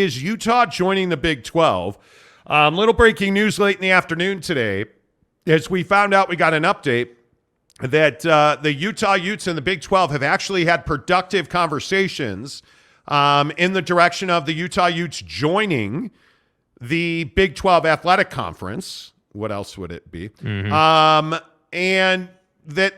is Utah joining the Big 12. Little breaking news late in the afternoon today, as we found out, we got an update that the Utah Utes and the Big 12 have actually had productive conversations in the direction of the Utah Utes joining the Big 12 Athletic Conference. What else would it be? And that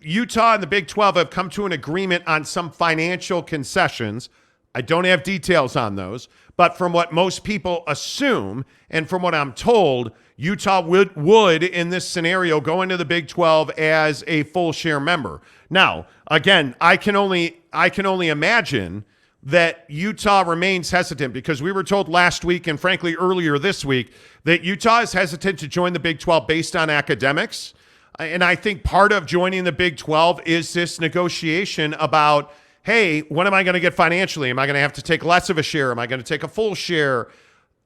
Utah and the Big 12 have come to an agreement on some financial concessions. I don't have details on those, but from what most people assume and from what I'm told, Utah would in this scenario go into the Big 12 as a full share member. Now, again, I can only imagine that Utah remains hesitant, because we were told last week and frankly earlier this week that Utah is hesitant to join the Big 12 based on academics. And I think part of joining the Big 12 is this negotiation about, hey, what am I going to get financially? Am I going to have to take less of a share? Am I going to take a full share?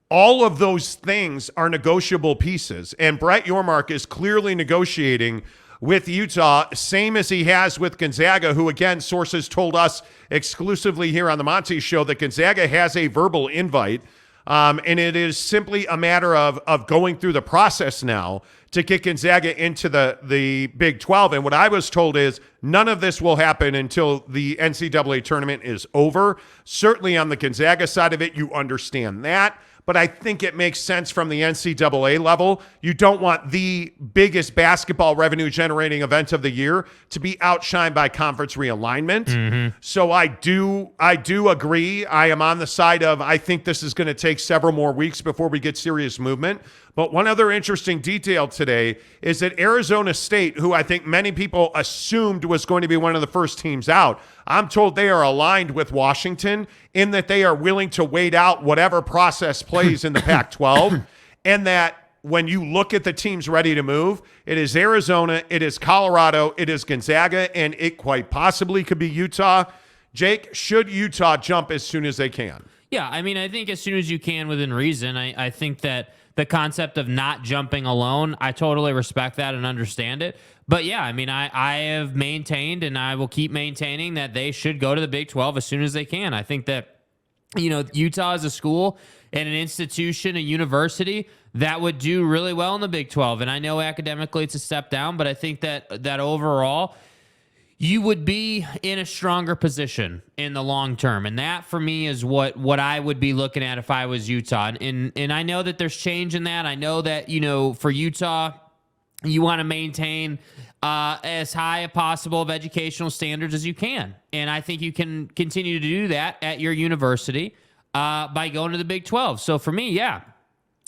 All of those things are negotiable pieces. And Brett Yormark is clearly negotiating with Utah, same as he has with Gonzaga, who, again, sources told us exclusively here on the Monty Show that Gonzaga has a verbal invite. And it is simply a matter of going through the process now to get Gonzaga into the Big 12. And what I was told is none of this will happen until the NCAA tournament is over. Certainly on the Gonzaga side of it, you understand that. But I think it makes sense from the NCAA level. You don't want the biggest basketball revenue generating event of the year to be outshined by conference realignment. So I do agree. I am on the side of, I think this is going to take several more weeks before we get serious movement. But one other interesting detail today is that Arizona State, who I think many people assumed was going to be one of the first teams out, I'm told they are aligned with Washington in that they are willing to wait out whatever process plays in the Pac-12, and that when you look at the teams ready to move, it is Arizona, it is Colorado, it is Gonzaga, and it quite possibly could be Utah. Jake, should Utah jump as soon as they can? Yeah, I mean, I think as soon as you can within reason. I think that the concept of not jumping alone, I totally respect that and understand it. But yeah, I mean, I have maintained and I will keep maintaining that they should go to the Big 12 as soon as they can. I think that, you know, Utah is a school and an institution, a university that would do really well in the Big 12. And I know academically it's a step down, but I think that overall you would be in a stronger position in the long term. And that, for me, is what I would be looking at if I was Utah. And I know that there's change in that. I know that, you know, for Utah, you want to maintain as high a possible of educational standards as you can. And I think you can continue to do that at your university by going to the Big 12. So for me, yeah,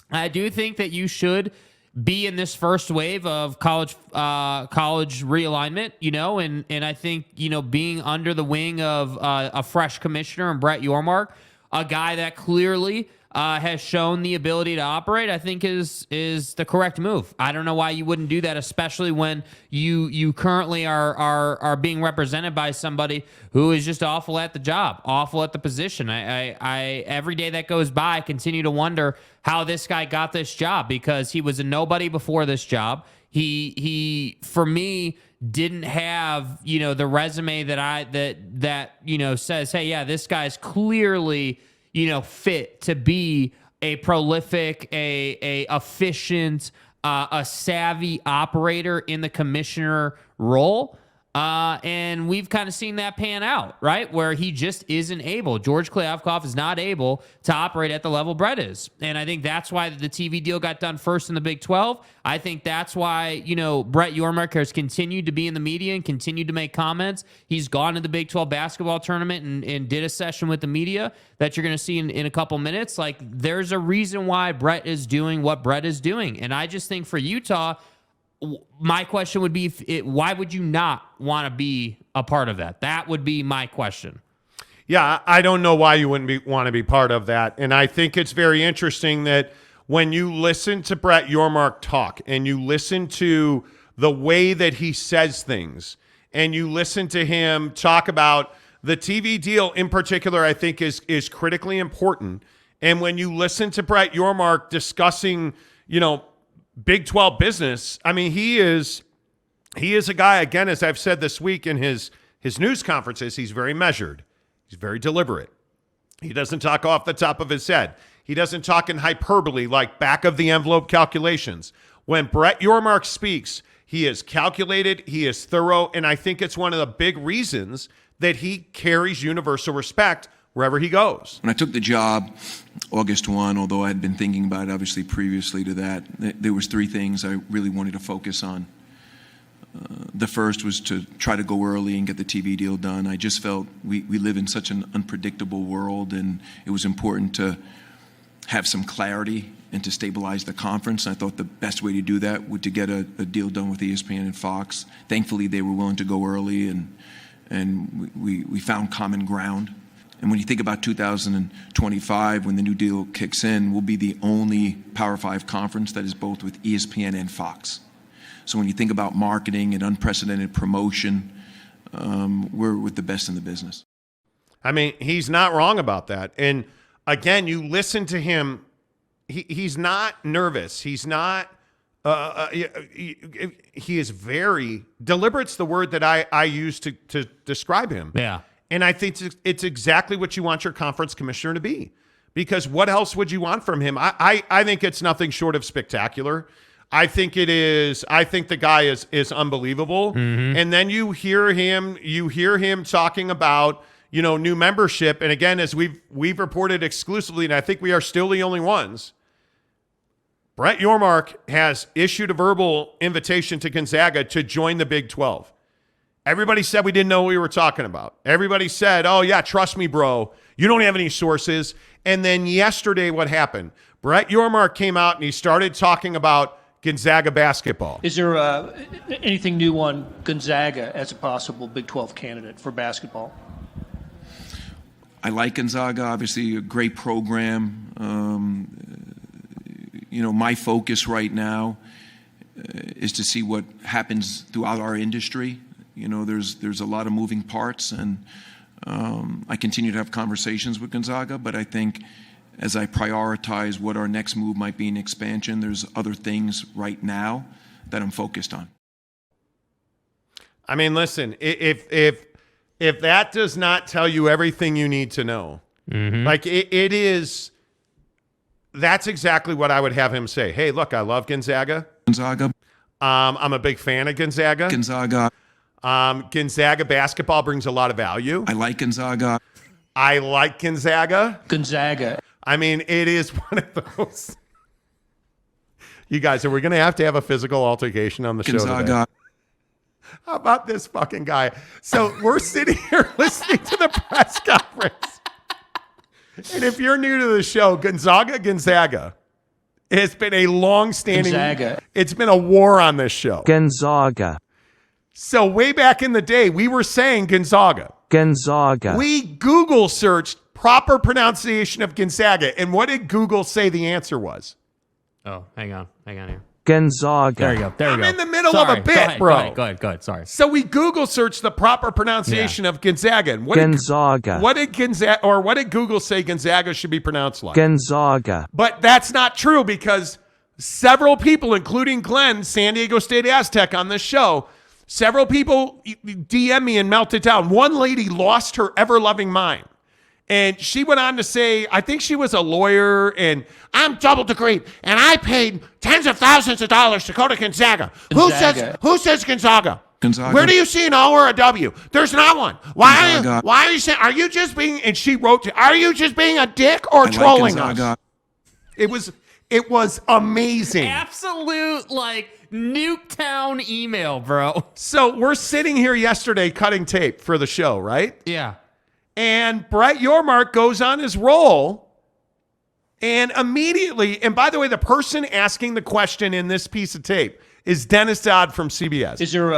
I do think that you should be in this first wave of college realignment, you know, and I think, you know, being under the wing of a fresh commissioner and Brett Yormark, a guy that clearly has shown the ability to operate, I think is the correct move. I don't know why you wouldn't do that, especially when you currently are being represented by somebody who is just awful at the job, awful at the position. I every day that goes by, I continue to wonder how this guy got this job, because he was a nobody before this job. He for me didn't have, you know, the resume that you know says, hey, yeah, this guy's clearly, you know, fit to be a prolific, a efficient, a savvy operator in the commissioner role. And we've kind of seen that pan out, right? Where he just isn't able. George Kliavkoff is not able to operate at the level Brett is. And I think that's why the TV deal got done first in the Big 12. I think that's why, you know, Brett Yormark has continued to be in the media and continued to make comments. He's gone to the Big 12 basketball tournament and did a session with the media that you're going to see in a couple minutes. Like, there's a reason why Brett is doing what Brett is doing. And I just think for Utah, my question would be, why would you not want to be a part of that? That would be my question. Yeah, I don't know why you wouldn't want to be part of that. And I think it's very interesting that when you listen to Brett Yormark talk and you listen to the way that he says things and you listen to him talk about the TV deal in particular, I think is critically important. And when you listen to Brett Yormark discussing, you know, Big 12 business, I mean, he is a guy, again, as I've said this week in his news conferences, he's very measured. He's very deliberate. He doesn't talk off the top of his head. He doesn't talk in hyperbole like back of the envelope calculations. When Brett Yormark speaks, he is calculated, he is thorough, and I think it's one of the big reasons that he carries universal respect wherever he goes. When I took the job August 1, although I had been thinking about it obviously previously to that, there was three things I really wanted to focus on. The first was to try to go early and get the TV deal done. I just felt we live in such an unpredictable world, and it was important to have some clarity and to stabilize the conference. I thought the best way to do that would to get a deal done with ESPN and Fox. Thankfully, they were willing to go early, and we found common ground. And when you think about 2025, when the new deal kicks in, we'll be the only Power 5 conference that is both with ESPN and Fox. So when you think about marketing and unprecedented promotion, we're with the best in the business. I mean, he's not wrong about that. And again, you listen to him, he's not nervous. He's not, he is very, deliberate's the word that I use to describe him. Yeah. And I think it's exactly what you want your conference commissioner to be, because what else would you want from him? I think it's nothing short of spectacular. I think it is. I think the guy is unbelievable. Mm-hmm. And then you hear him talking about, new membership. And again, as we've reported exclusively, and I think we are still the only ones, Brett Yormark has issued a verbal invitation to Gonzaga to join the Big 12. Everybody said we didn't know what we were talking about. Everybody said, oh, yeah, trust me, bro. You don't have any sources. And then yesterday, what happened? Brett Yormark came out and he started talking about Gonzaga basketball. Is there anything new on Gonzaga as a possible Big 12 candidate for basketball? I like Gonzaga, obviously a great program. My focus right now is to see what happens throughout our industry. There's a lot of moving parts, and I continue to have conversations with Gonzaga, but I think as I prioritize what our next move might be in expansion, there's other things right now that I'm focused on. I mean, listen, if that does not tell you everything you need to know, mm-hmm. like it is, that's exactly what I would have him say. Hey, look, I love Gonzaga. Gonzaga. I'm a big fan of Gonzaga. Gonzaga. Gonzaga basketball brings a lot of value. I like Gonzaga. I like Gonzaga. Gonzaga. I mean, it is one of those. You guys, are we going to have a physical altercation on the show today? How about this fucking guy? So we're sitting here listening to the press conference. And if you're new to the show, Gonzaga, it's been a long-standing. Gonzaga. It's been a war on this show. Gonzaga. So way back in the day, we were saying Gonzaga. Gonzaga. We Google searched proper pronunciation of Gonzaga, and what did Google say the answer was? Oh, hang on here. Gonzaga. There you go. I'm in the middle of a bit, bro. Go ahead. Sorry. So we Google searched the proper pronunciation of Gonzaga. And Gonzaga. What did Google say Gonzaga should be pronounced like? Gonzaga. But that's not true, because several people, including Glenn, San Diego State Aztec, on this show, several people DM me and melted down. One lady lost her ever-loving mind. And she went on to say, I think she was a lawyer, and I'm double degreed, and I paid tens of thousands of dollars to go to Gonzaga. Who says Gonzaga? Gonzaga. Where do you see an O or a W? There's not one. Why are you saying, are you just being, and she wrote, are you just being a dick or trolling us? It was amazing. Absolute, Nuketown email, bro. So we're sitting here yesterday cutting tape for the show, right? Yeah. And Brett Yormark goes on his roll, and immediately, and by the way, the person asking the question in this piece of tape is Dennis Dodd from CBS. Is there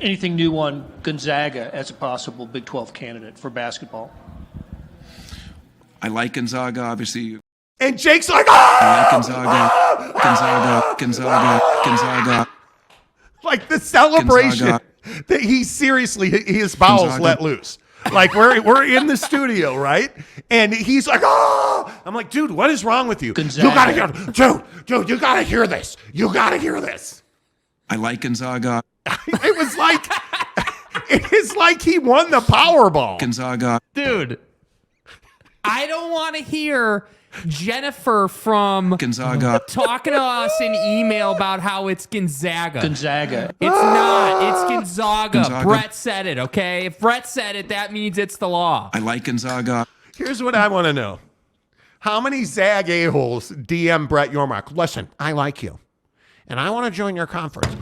anything new on Gonzaga as a possible Big 12 candidate for basketball? I like Gonzaga, obviously. And Jake's like, I like Gonzaga. Like the celebration that he seriously, his bowels let loose. Like we're in the studio, right? And he's like, oh! I'm like, dude, what is wrong with you? Gonzaga. You gotta hear, dude, you gotta hear this. You gotta hear this. I like Gonzaga. It is like he won the Powerball. Gonzaga. Dude. I don't want to hear Jennifer from Gonzaga. talking to us in email about how it's Gonzaga. Gonzaga. It's not. It's Gonzaga. Gonzaga. Brett said it, okay? If Brett said it, that means it's the law. I like Gonzaga. Here's what I want to know. How many Zag a-holes DM Brett Yormark? Listen, I like you, and I want to join your conference.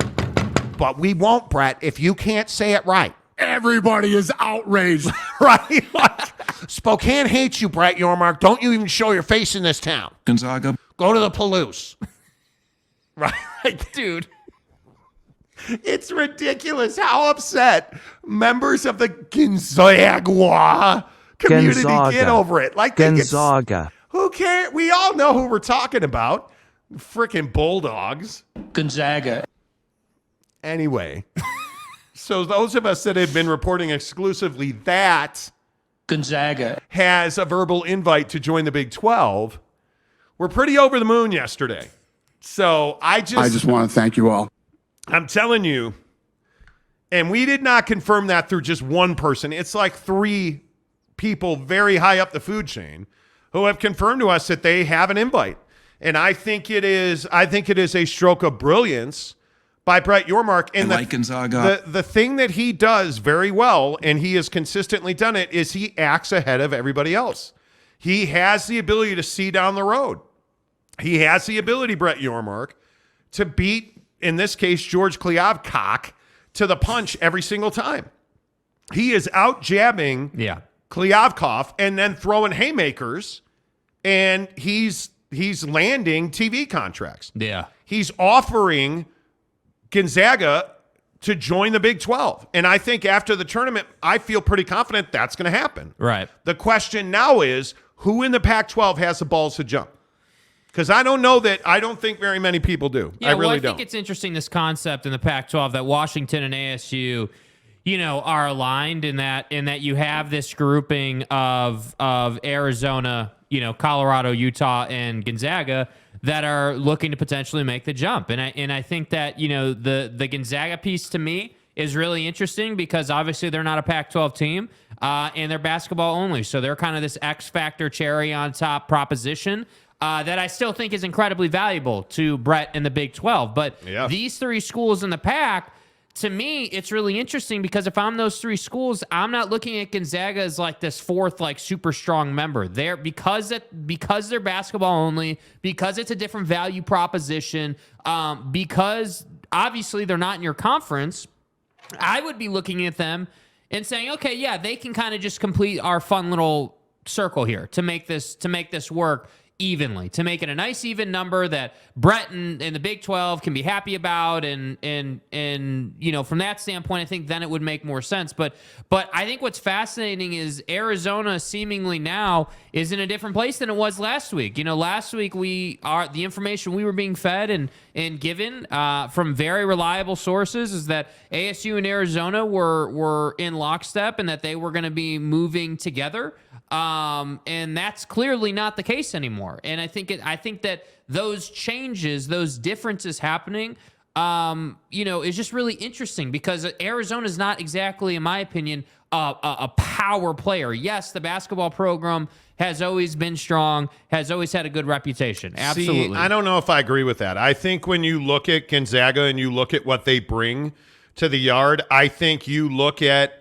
But we won't, Brett, if you can't say it right. Everybody is outraged. Right? Like, Spokane hates you, Brett Yormark. Don't you even show your face in this town. Gonzaga. Go to the Palouse. Right? Dude. It's ridiculous how upset members of the Gonzaga community Gonzaga. get over it. Like, they get- Gonzaga. who cares? We all know who we're talking about. Freaking Bulldogs. Gonzaga. Anyway, so those of us that have been reporting exclusively that Gonzaga. has a verbal invite to join the Big 12, were pretty over the moon yesterday. So I just want to thank you all. I'm telling you, and we did not confirm that through just one person. It's like 3 people very high up the food chain who have confirmed to us that they have an invite. And I think it is a stroke of brilliance by Brett Yormark. And I like Gonzaga. the thing that he does very well, and he has consistently done it, is he acts ahead of everybody else. He has the ability to see down the road. He has the ability, Brett Yormark, to beat, in this case, George Kliavkoff to the punch every single time. He is out jabbing Kliavkoff and then throwing haymakers, and he's landing TV contracts. Yeah. He's offering Gonzaga to join the Big 12. And I think after the tournament, I feel pretty confident that's going to happen. Right. The question now is, who in the Pac-12 has the balls to jump? Because I don't think very many people do. Yeah, I really I don't. think it's interesting, this concept in the Pac-12 that Washington and ASU, are aligned in that you have this grouping of Arizona, Colorado, Utah, and Gonzaga that are looking to potentially make the jump. And I think that, the Gonzaga piece to me is really interesting because obviously they're not a Pac-12 team and they're basketball only. So they're kind of this X factor cherry on top proposition that I still think is incredibly valuable to Brett and the Big 12. But these 3 schools in the Pac, to me, it's really interesting because if I'm those 3 schools, I'm not looking at Gonzaga as like this 4th, like super strong member. They're because they're basketball only, because it's a different value proposition, because obviously they're not in your conference. I would be looking at them and saying, okay, yeah, they can kind of just complete our fun little circle here to make this work evenly, to make it a nice even number that Brett and the Big 12 can be happy about, and from that standpoint, I think then it would make more sense. But I think what's fascinating is Arizona seemingly now is in a different place than it was last week. Last week the information we were being fed and given from very reliable sources is that ASU and Arizona were in lockstep and that they were going to be moving together. And that's clearly not the case anymore. And I think that those changes, those differences happening, is just really interesting because Arizona is not exactly, in my opinion, a power player. Yes, the basketball program has always been strong, has always had a good reputation. Absolutely. See, I don't know if I agree with that. I think when you look at Gonzaga and you look at what they bring to the yard, I think you look at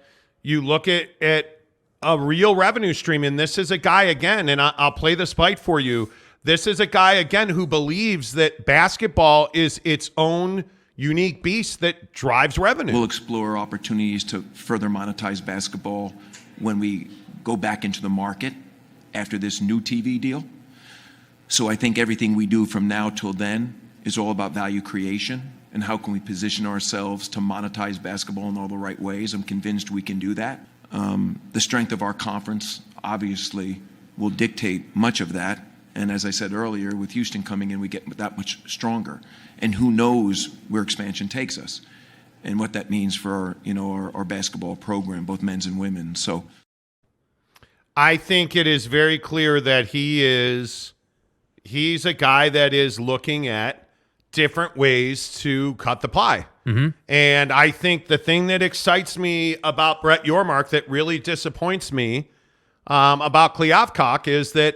a real revenue stream. And this is a guy, again, and I'll play the spite for you. This is a guy, again, who believes that basketball is its own unique beast that drives revenue. We'll explore opportunities to further monetize basketball when we go back into the market after this new TV deal. So I think everything we do from now till then is all about value creation and how can we position ourselves to monetize basketball in all the right ways. I'm convinced we can do that. The strength of our conference obviously will dictate much of that. And as I said earlier, with Houston coming in, we get that much stronger. And who knows where expansion takes us and what that means for our basketball program, both men's and women's. So I think it is very clear that he's a guy that is looking at different ways to cut the pie. Mm-hmm. And I think the thing that excites me about Brett Yormark that really disappoints me about Kliavkoff is that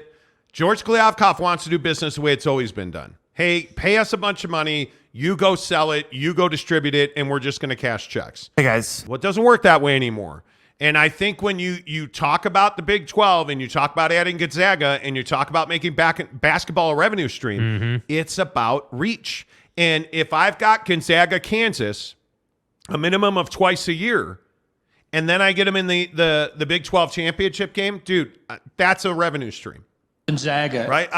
George Kliavkoff wants to do business the way it's always been done. Hey, pay us a bunch of money. You go sell it. You go distribute it, and we're just going to cash checks. Hey, guys. Well, it doesn't work that way anymore. And I think when you talk about the Big 12 and you talk about adding Gonzaga and you talk about making basketball a revenue stream, it's about reach. And if I've got Gonzaga, Kansas, a minimum of twice a year, and then I get them in the Big 12 championship game, dude, that's a revenue stream. Gonzaga. Right?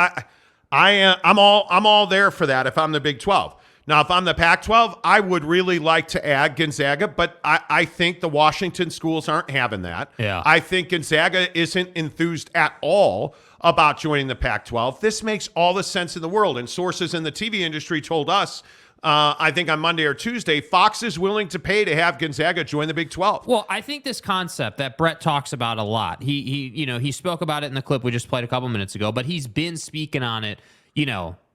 I'm all there for that if I'm the Big 12. Now, if I'm the Pac-12, I would really like to add Gonzaga, but I think the Washington schools aren't having that. Yeah. I think Gonzaga isn't enthused at all about joining the Pac-12. This makes all the sense in the world, and sources in the TV industry told us, I think on Monday or Tuesday, Fox is willing to pay to have Gonzaga join the Big 12. Well, I think this concept that Brett talks about a lot, he spoke about it in the clip we just played a couple minutes ago, but he's been speaking on it,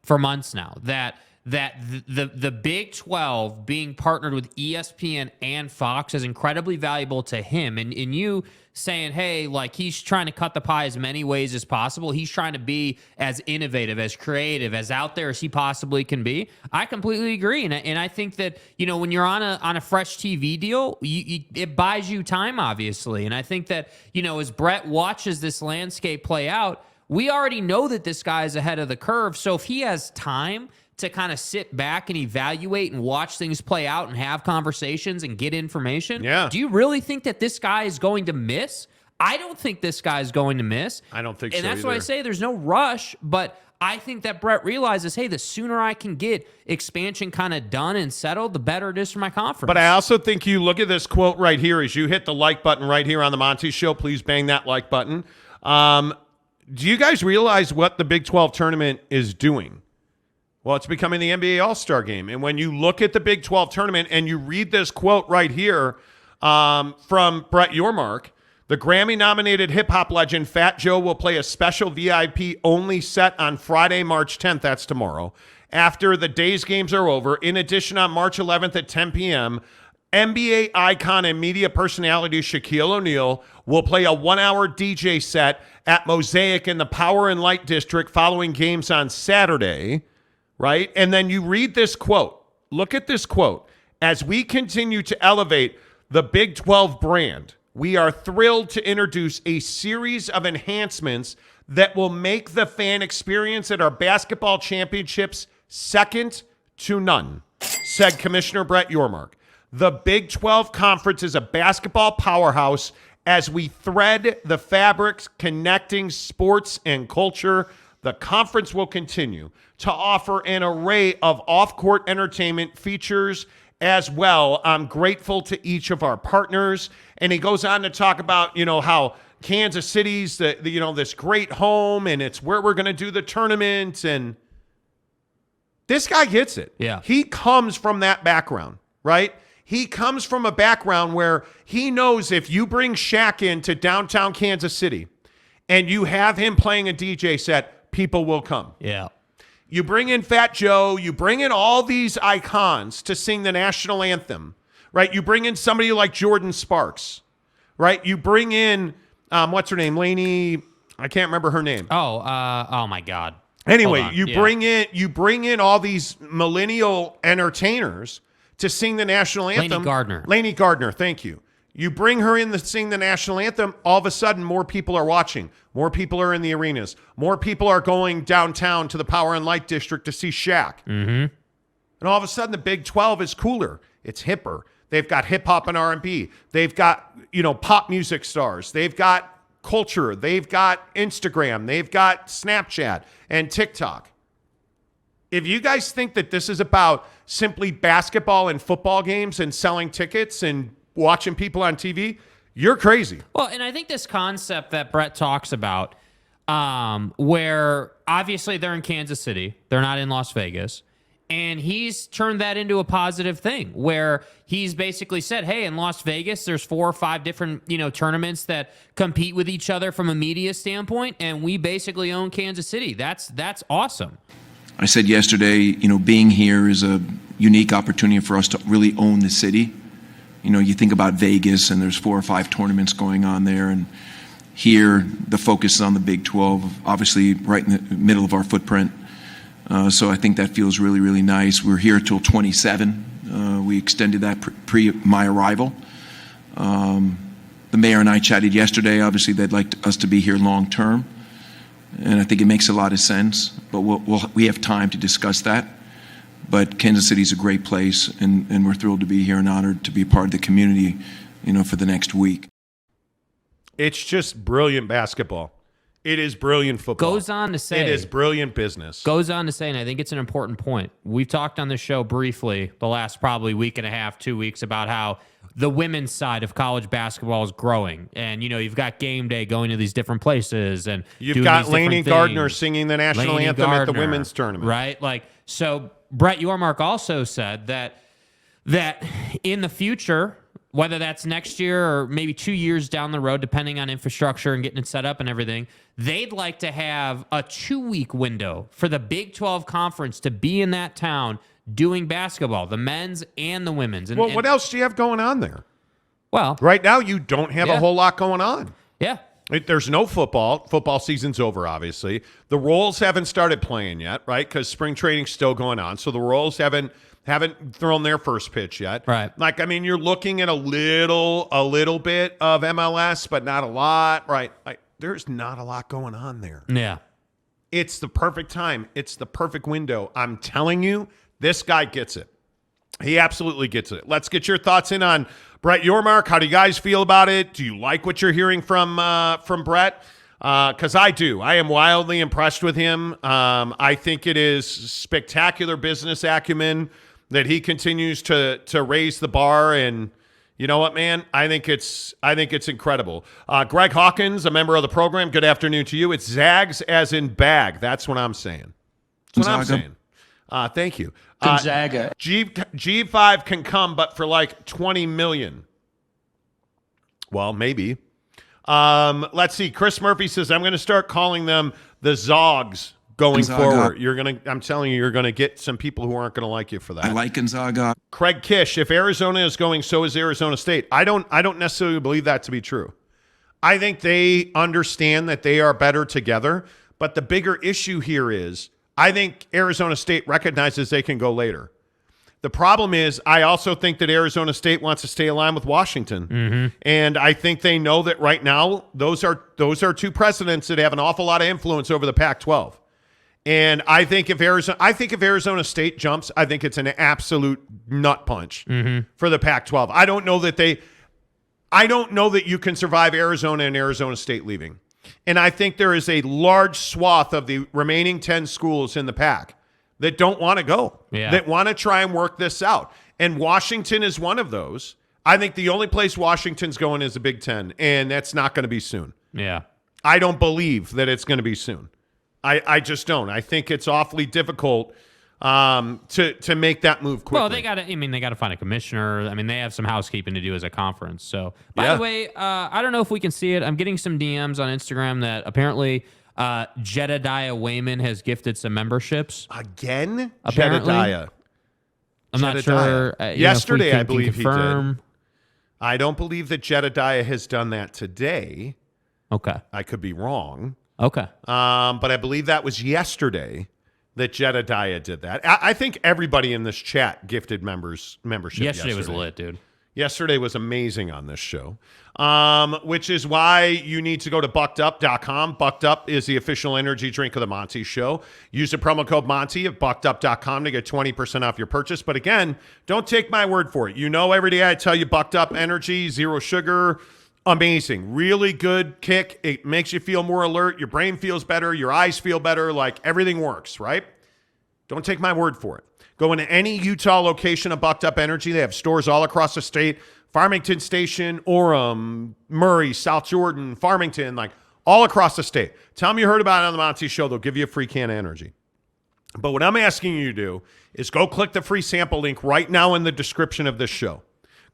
for months now, that the Big 12 being partnered with ESPN and Fox is incredibly valuable to him. And you saying, hey, like he's trying to cut the pie as many ways as possible. He's trying to be as innovative, as creative, as out there as he possibly can be. I completely agree. And I think that, when you're on a fresh TV deal, it buys you time, obviously. And I think that, as Brett watches this landscape play out, we already know that this guy is ahead of the curve. So if he has time to kind of sit back and evaluate and watch things play out and have conversations and get information, do you really think that this guy is going to miss? I don't think this guy is going to miss. I don't think so And that's either. why I say there's no rush, but I think that Brett realizes, hey, the sooner I can get expansion kind of done and settled, the better it is for my conference. But I also think you look at this quote right here as you hit the like button right here on the Monty Show. Please bang that like button. Do you guys realize what the Big 12 tournament is doing? Well, it's becoming the NBA All-Star Game. And when you look at the Big 12 tournament and you read this quote right here from Brett Yormark, the Grammy-nominated hip-hop legend Fat Joe will play a special VIP-only set on Friday, March 10th. That's tomorrow. After the day's games are over. In addition, on March 11th at 10 p.m., NBA icon and media personality Shaquille O'Neal will play a 1-hour DJ set at Mosaic in the Power and Light District following games on Saturday. Right? And then you read this quote. Look at this quote. As we continue to elevate the Big 12 brand, we are thrilled to introduce a series of enhancements that will make the fan experience at our basketball championships second to none, said Commissioner Brett Yormark. The Big 12 Conference is a basketball powerhouse as we thread the fabrics connecting sports and culture. The conference will continue to offer an array of off-court entertainment features as well. I'm grateful to each of our partners. And he goes on to talk about, how Kansas City's this great home and it's where we're going to do the tournament. And this guy gets it. Yeah. He comes from that background, right? He comes from a background where he knows if you bring Shaq into downtown Kansas City and you have him playing a DJ set, people will come. Yeah. You bring in Fat Joe, you bring in all these icons to sing the national anthem, right? You bring in somebody like Jordan Sparks, right? You bring in, what's her name? Lainey, I can't remember her name. Oh my God. Anyway, you bring in all these millennial entertainers to sing the national anthem. Lainey Gardner, thank you. You bring her in to sing the national anthem, all of a sudden more people are watching. More people are in the arenas. More people are going downtown to the Power and Light District to see Shaq. Mm-hmm. And all of a sudden the Big 12 is cooler. It's hipper. They've got hip-hop and R&B. They've got, pop music stars. They've got culture. They've got Instagram. They've got Snapchat and TikTok. If you guys think that this is about simply basketball and football games and selling tickets and watching people on TV, you're crazy. Well, and I think this concept that Brett talks about, where obviously they're in Kansas City, they're not in Las Vegas, and he's turned that into a positive thing where he's basically said, hey, in Las Vegas, there's 4 or 5 different, tournaments that compete with each other from a media standpoint, and we basically own Kansas City. That's awesome. I said yesterday, being here is a unique opportunity for us to really own the city. You think about Vegas and there's 4 or 5 tournaments going on there, and here, the focus is on the Big 12, obviously right in the middle of our footprint. So I think that feels really, really nice. We're here till 27. We extended that pre my arrival. The mayor and I chatted yesterday. Obviously, they'd like us to be here long term, and I think it makes a lot of sense. But we have time to discuss that. But Kansas City is a great place, and we're thrilled to be here and honored to be part of the community, for the next week. It's just brilliant basketball. It is brilliant football. Goes on to say it is brilliant business. Goes on to say, and I think it's an important point. We've talked on this show briefly the last probably week and a half, 2 weeks, about how the women's side of college basketball is growing. And, you've got game day going to these different places. And you've got Lainey Gardner singing the national anthem at the women's tournament. Right? So Brett Yormark also said that in the future, whether that's next year or maybe 2 years down the road, depending on infrastructure and getting it set up and everything, they'd like to have a 2-week window for the Big 12 Conference to be in that town doing basketball, the men's and the women's. And what else do you have going on there? Well, right now you don't have a whole lot going on. Yeah. There's no football. Football season's over, obviously. The Royals haven't started playing yet, right? Because spring training's still going on. So the Royals haven't thrown their first pitch yet. Right. You're looking at a little bit of MLS, but not a lot, right? There's not a lot going on there. Yeah. It's the perfect time. It's the perfect window. I'm telling you, this guy gets it. He absolutely gets it. Let's get your thoughts in on Brett Yormark. How do you guys feel about it? Do you like what you're hearing from Brett? Because I do. I am wildly impressed with him. I think it is spectacular business acumen that he continues to raise the bar, and you know what, man? I think it's incredible. Greg Hawkins, a member of the program. Good afternoon to you. It's Zags as in bag. That's what I'm saying. That's what I'm saying. Thank you. Gonzaga. G5 can come, but for like $20 million. Well, maybe. Let's see. Chris Murphy says, I'm going to start calling them the Zogs going forward. I'm telling you're going to get some people who aren't going to like you for that. I like Gonzaga. Craig Kish, if Arizona is going, so is Arizona State. I don't necessarily believe that to be true. I think they understand that they are better together, but the bigger issue here is I think Arizona State recognizes they can go later. The problem is I also think that Arizona State wants to stay aligned with Washington. Mm-hmm. And I think they know that right now those are two precedents that have an awful lot of influence over the Pac-12. And I think if Arizona State jumps, I think it's an absolute nut punch for the Pac-12. I don't know that you can survive Arizona and Arizona State leaving. And I think there is a large swath of the remaining 10 schools in the Pac that don't want to go, that want to try and work this out. And Washington is one of those. I think the only place Washington's going is the Big Ten, and that's not going to be soon. Yeah. I don't believe that it's going to be soon. I just don't. I think it's awfully difficult to make that move quickly. Well, they got to find a commissioner. I mean, they have some housekeeping to do as a conference. So, by the way, I don't know if we can see it. I'm getting some DMs on Instagram that apparently Jedediah Wayman has gifted some memberships. Again? Apparently. Jedediah. I'm not sure. Yesterday, I believe he did. I don't believe that Jedediah has done that today. Okay. I could be wrong. Okay. But I believe that was yesterday that Jedediah did that. I think everybody in this chat gifted membership yesterday. Was lit, dude. Yesterday was amazing on this show, which is why you need to go to buckedup.com. Bucked Up is the official energy drink of the Monty Show. Use the promo code Monty at buckedup.com to get 20% off your purchase. But again, don't take my word for it. You know, every day I tell you Bucked Up energy, zero sugar, amazing, really good kick. It makes you feel more alert. Your brain feels better. Your eyes feel better. Like everything works, right? Don't take my word for it. Go into any Utah location of Bucked Up Energy. They have stores all across the state. Farmington Station, Orem, Murray, South Jordan, Farmington, like all across the state. Tell them you heard about it on the Monty Show. They'll give you a free can of energy. But what I'm asking you to do is go click the free sample link right now in the description of this show.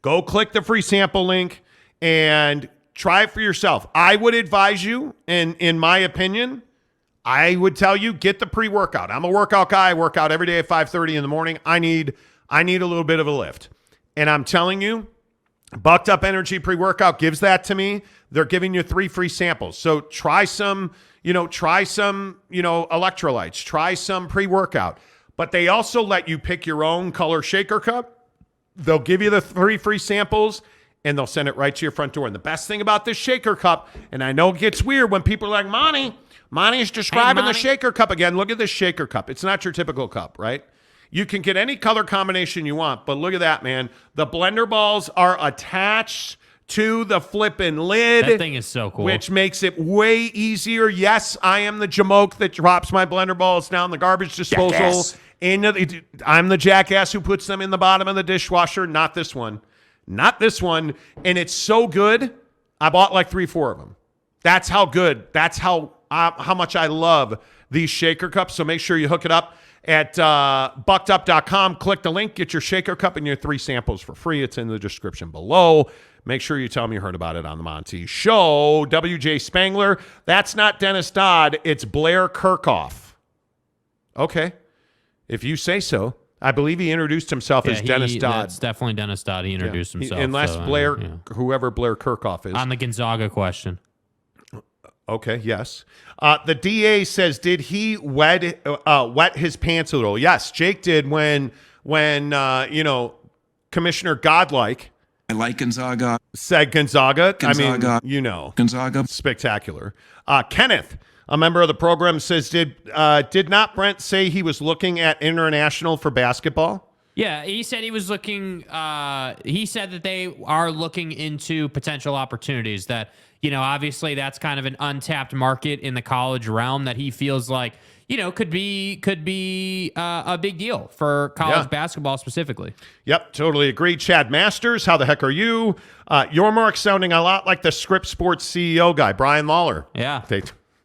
Go click the free sample link and try it for yourself. I would advise you, and in my opinion, I would tell you, get the pre-workout. I'm a workout guy. I work out every day at 5:30 in the morning. I need a little bit of a lift. And I'm telling you, Bucked Up Energy pre-workout gives that to me. They're giving you 3 free samples. So try some electrolytes, try some pre-workout. But they also let you pick your own color shaker cup. They'll give you the 3 free samples, and they'll send it right to your front door. And the best thing about this shaker cup, and I know it gets weird when people are like, Monty's describing the shaker cup again. Look at this shaker cup. It's not your typical cup, right? You can get any color combination you want, but look at that, man. The blender balls are attached to the flipping lid. That thing is so cool. Which makes it way easier. Yes, I am the jamoke that drops my blender balls down the garbage disposal. Jackass. I'm the jackass who puts them in the bottom of the dishwasher. Not this one. Not this one. And it's so good, I bought like 3-4 of them. That's how good. That's how much I love these shaker cups. So make sure you hook it up at buckedup.com. Click the link, get your shaker cup and your 3 samples for free. It's in the description below. Make sure you tell me you heard about it on the Monty Show. WJ Spangler. That's not Dennis Dodd. It's Blair Kirchhoff. Okay. If you say so. I believe he introduced himself as Dennis Dodd. That's definitely Dennis Dodd. He introduced himself. Unless whoever Blair Kirchhoff is. On the Gonzaga question. Okay, yes. The DA says, did he wet his pants a little? Yes, Jake did when Commissioner Godlike. I like Gonzaga. Said Gonzaga. Gonzaga. I mean, Gonzaga. Spectacular. Kenneth, a member of the program, says, did not Brent say he was looking at international for basketball? Yeah, he said he was looking. He said that they are looking into potential opportunities. That obviously that's kind of an untapped market in the college realm that he feels like could be a big deal for college basketball specifically. Yep, totally agree. Chad Masters, how the heck are you? Yormark sounding a lot like the Script Sports CEO guy, Brian Lawler. Yeah.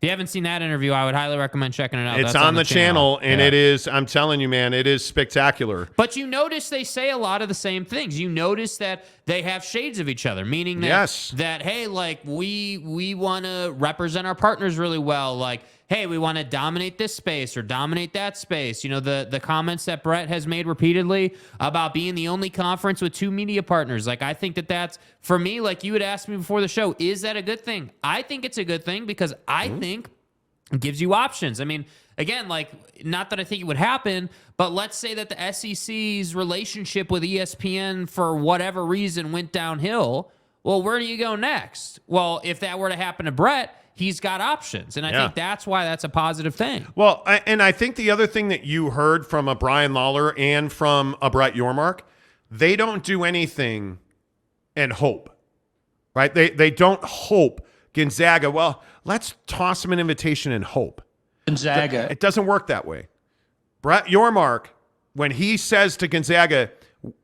If you haven't seen that interview, I would highly recommend checking it out. It's on the channel, and it is, I'm telling you, man, it is spectacular. But you notice they say a lot of the same things. You notice that they have shades of each other, meaning that hey, like we want to represent our partners really well. Like, hey, we want to dominate this space or dominate that space. The comments that Brett has made repeatedly about being the only conference with 2 media partners. Like, I think that's, for me, like you had asked me before the show, is that a good thing? I think it's a good thing because I think it gives you options. I mean, again, like, not that I think it would happen, but let's say that the SEC's relationship with ESPN for whatever reason went downhill. Well, where do you go next? Well, if that were to happen to Brett, he's got options. And I think that's why that's a positive thing. Well, and I think the other thing that you heard from a Brian Lawler and from a Brett Yormark, they don't do anything and hope, right? They don't hope Gonzaga, well, let's toss them an invitation and hope. Gonzaga. It doesn't work that way. Brett Yormark, when he says to Gonzaga,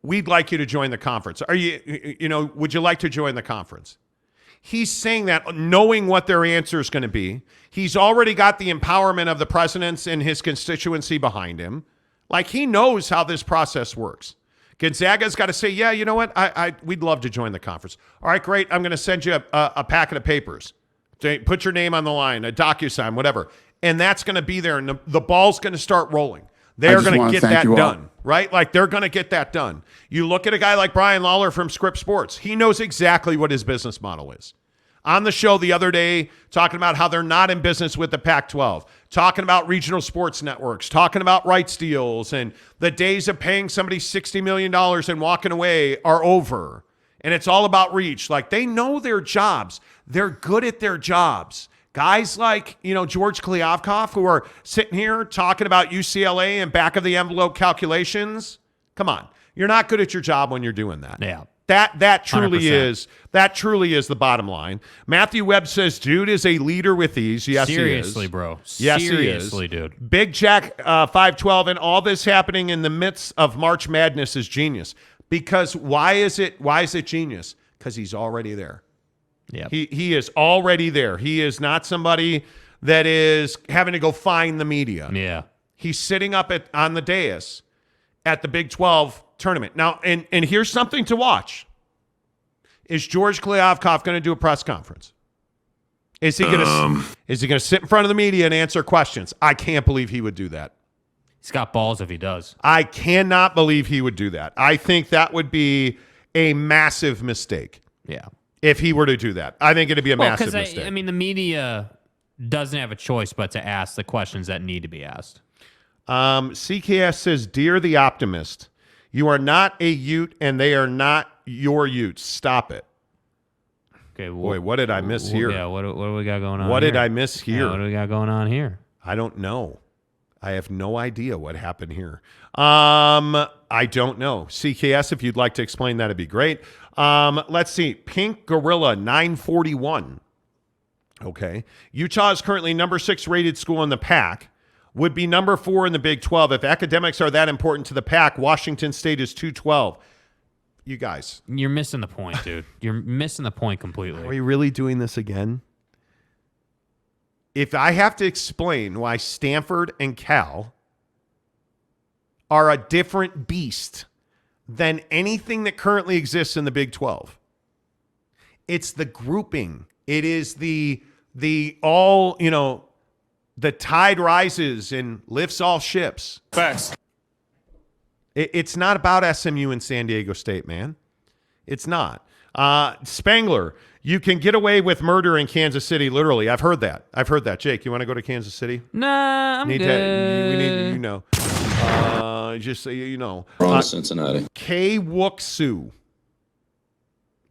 we'd like you to join the conference. Would you like to join the conference? He's saying that knowing what their answer is going to be. He's already got the empowerment of the presidents and his constituency behind him. Like, he knows how this process works. Gonzaga's got to say, yeah, you know what? We'd love to join the conference. All right, great. I'm going to send you a packet of papers. Put your name on the line, a DocuSign, whatever. And that's going to be there, and the ball's going to start rolling. They're going to get that done, right? Like, they're going to get that done. You look at a guy like Brian Lawler from Script Sports. He knows exactly what his business model is. On the show the other day, talking about how they're not in business with the Pac-12, talking about regional sports networks, talking about rights deals, and the days of paying somebody $60 million and walking away are over. And it's all about reach. Like, they know their jobs. They're good at their jobs. Guys like, George Kliavkoff, who are sitting here talking about UCLA and back of the envelope calculations. Come on. You're not good at your job when you're doing that. Yeah. That truly 100%. is the bottom line. Matthew Webb says, dude is a leader with ease. Yes, Seriously, he is. bro. Yes, Seriously, he is. dude. Big Jack 512, and all this happening in the midst of March Madness is genius. Because why is it genius? Because he's already there. Yeah. He is already there. He is not somebody that is having to go find the media. Yeah. He's sitting up on the dais at the Big 12 tournament. Now, and here's something to watch. Is George Kliavkoff going to do a press conference? Is he going to sit in front of the media and answer questions? I can't believe he would do that. He's got balls if he does. I cannot believe he would do that. I think that would be a massive mistake. Yeah. If he were to do that, I think it'd be a massive 'cause mistake. I mean, the media doesn't have a choice but to ask the questions that need to be asked. CKS says, "Dear the optimist, you are not a Ute and they are not your Utes. Stop it." Okay. Boy, what did I miss here? Yeah. What do we got going on? What here? did I miss here? Yeah, what do we got going on here? I don't know. I have no idea what happened here. I don't know. CKS, if you'd like to explain that, it'd be great. Let's see. Pink Gorilla 941. Okay. Utah is currently number 6 rated school in the pack. Would be number 4 in the Big 12. If academics are that important to the pack, Washington State is 212. You guys. You're missing the point, dude. You're missing the point Are completely. we really doing this again? If I have to explain why Stanford and Cal are a different beast than anything that currently exists in the Big 12, it's the grouping. It is the all, the tide rises and lifts all ships. Facts. It's not about SMU and San Diego State, man. It's not. Spangler, you can get away with murder in Kansas City, literally. I've heard that. Jake, you want to go to Kansas City? Nah, I'm good. We need, just so you know. Cincinnati. K. Wooksu.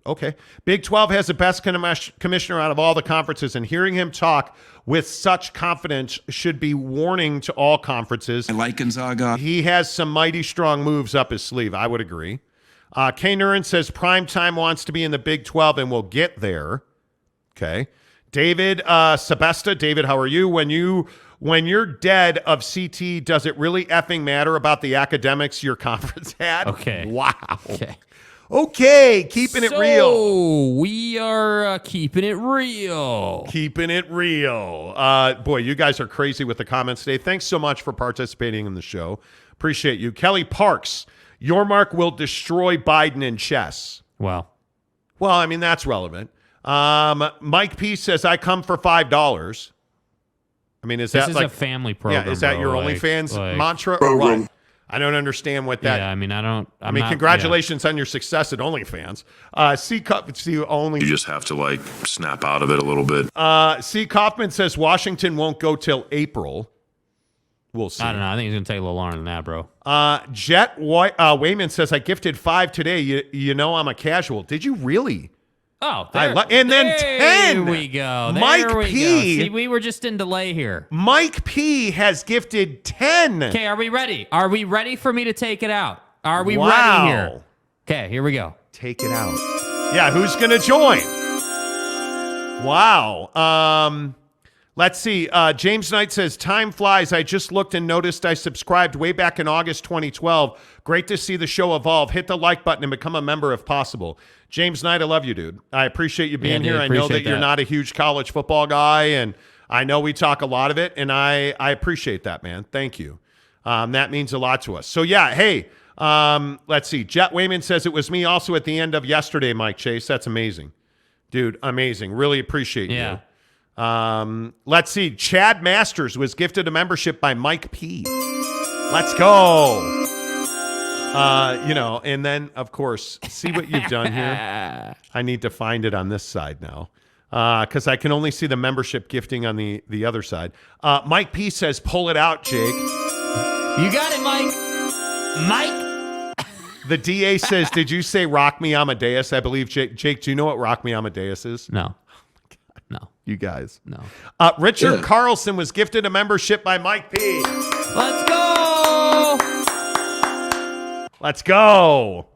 Okay. Big 12 has the best commissioner out of all the conferences, and hearing him talk with such confidence should be warning to all conferences. I like Gonzaga. He has some mighty strong moves up his sleeve. I would agree. K. Nuren says Primetime wants to be in the Big 12 and will get there. Okay. David Sebesta. David, how are you? When you're dead of CT, does it really effing matter about the academics your conference had? Okay. Wow. Okay. Keeping it real. We are keeping it real. Keeping it real. Boy, you guys are crazy with the comments today. Thanks so much for participating in the show. Appreciate you. Kelly Parks, Yormark will destroy Biden in chess. Well, I mean, that's relevant. Mike P says, I come for $5. I mean, is this that is like a family program? Yeah, is that bro. your Like- OnlyFans like- mantra or what? I don't understand what that. Yeah, I mean, I'm not, congratulations on your success at OnlyFans. You just have to snap out of it a little bit. C. Kaufman says Washington won't go till April. We'll see. I don't know. I think it's gonna take a little longer than that, bro. Jet Wayman says I gifted 5 today. You know I'm a casual. Did you really? Oh, and then 10. There we go. Mike There we P. go. See, we were just in delay here. Mike P has gifted 10. Okay, are we ready? Are we ready for me to take it out? Are we Wow. ready here? Okay, here we go. Take it out. Yeah, who's gonna join? Wow. Let's see. James Knight says, time flies. I just looked and noticed I subscribed way back in August 2012. Great to see the show evolve. Hit the like button and become a member if possible. James Knight, I love you, dude. I appreciate you being here. I know that you're not a huge college football guy, and I know we talk a lot of it, and I appreciate that, man. Thank you. That means a lot to us. So, yeah, hey, let's see. Jet Wayman says it was me also at the end of yesterday, Mike Chase. That's amazing. Dude, amazing. Really appreciate you. Let's see. Chad Masters was gifted a membership by Mike P. Let's go. And then, of course, see what you've done here. I need to find it on this side now because I can only see the membership gifting on the other side. Mike P says, pull it out, Jake. You got it, Mike. The DA says, did you say Rock Me Amadeus? I believe, Jake, do you know what Rock Me Amadeus is? No. No. You guys. No. Richard Carlson was gifted a membership by Mike P. Let's go. Let's go.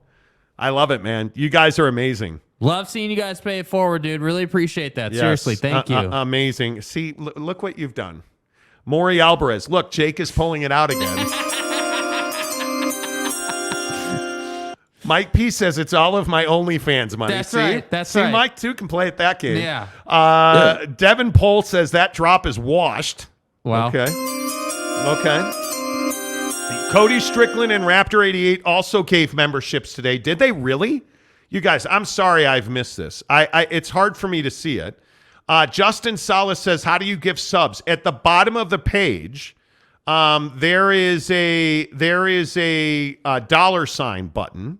I love it, man. You guys are amazing. Love seeing you guys pay it forward, dude. Really appreciate that. Yes. Seriously, thank you. Amazing. See, look what you've done. Maury Alvarez. Look, Jake is pulling it out again. Mike P says it's all of my OnlyFans money. That's See? right. That's See, right. Mike too can play at that game. Yeah. Devin Pohl says that drop is washed. Wow. Okay. Cody Strickland and Raptor 88 also gave memberships today. Did they really? You guys, I'm sorry I've missed this. It's hard for me to see it. Justin Salas says, how do you give subs? At the bottom of the page, there is a $sign button.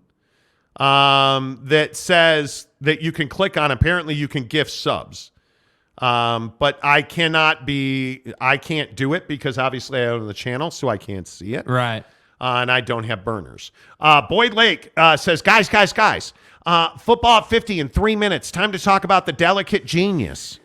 that says that you can click on. Apparently, you can gift subs. But I can't do it because obviously I own the channel, so I can't see it. Right. And I don't have burners. Boyd Lake says, guys, football at 50 in 3 minutes. Time to talk about the delicate genius.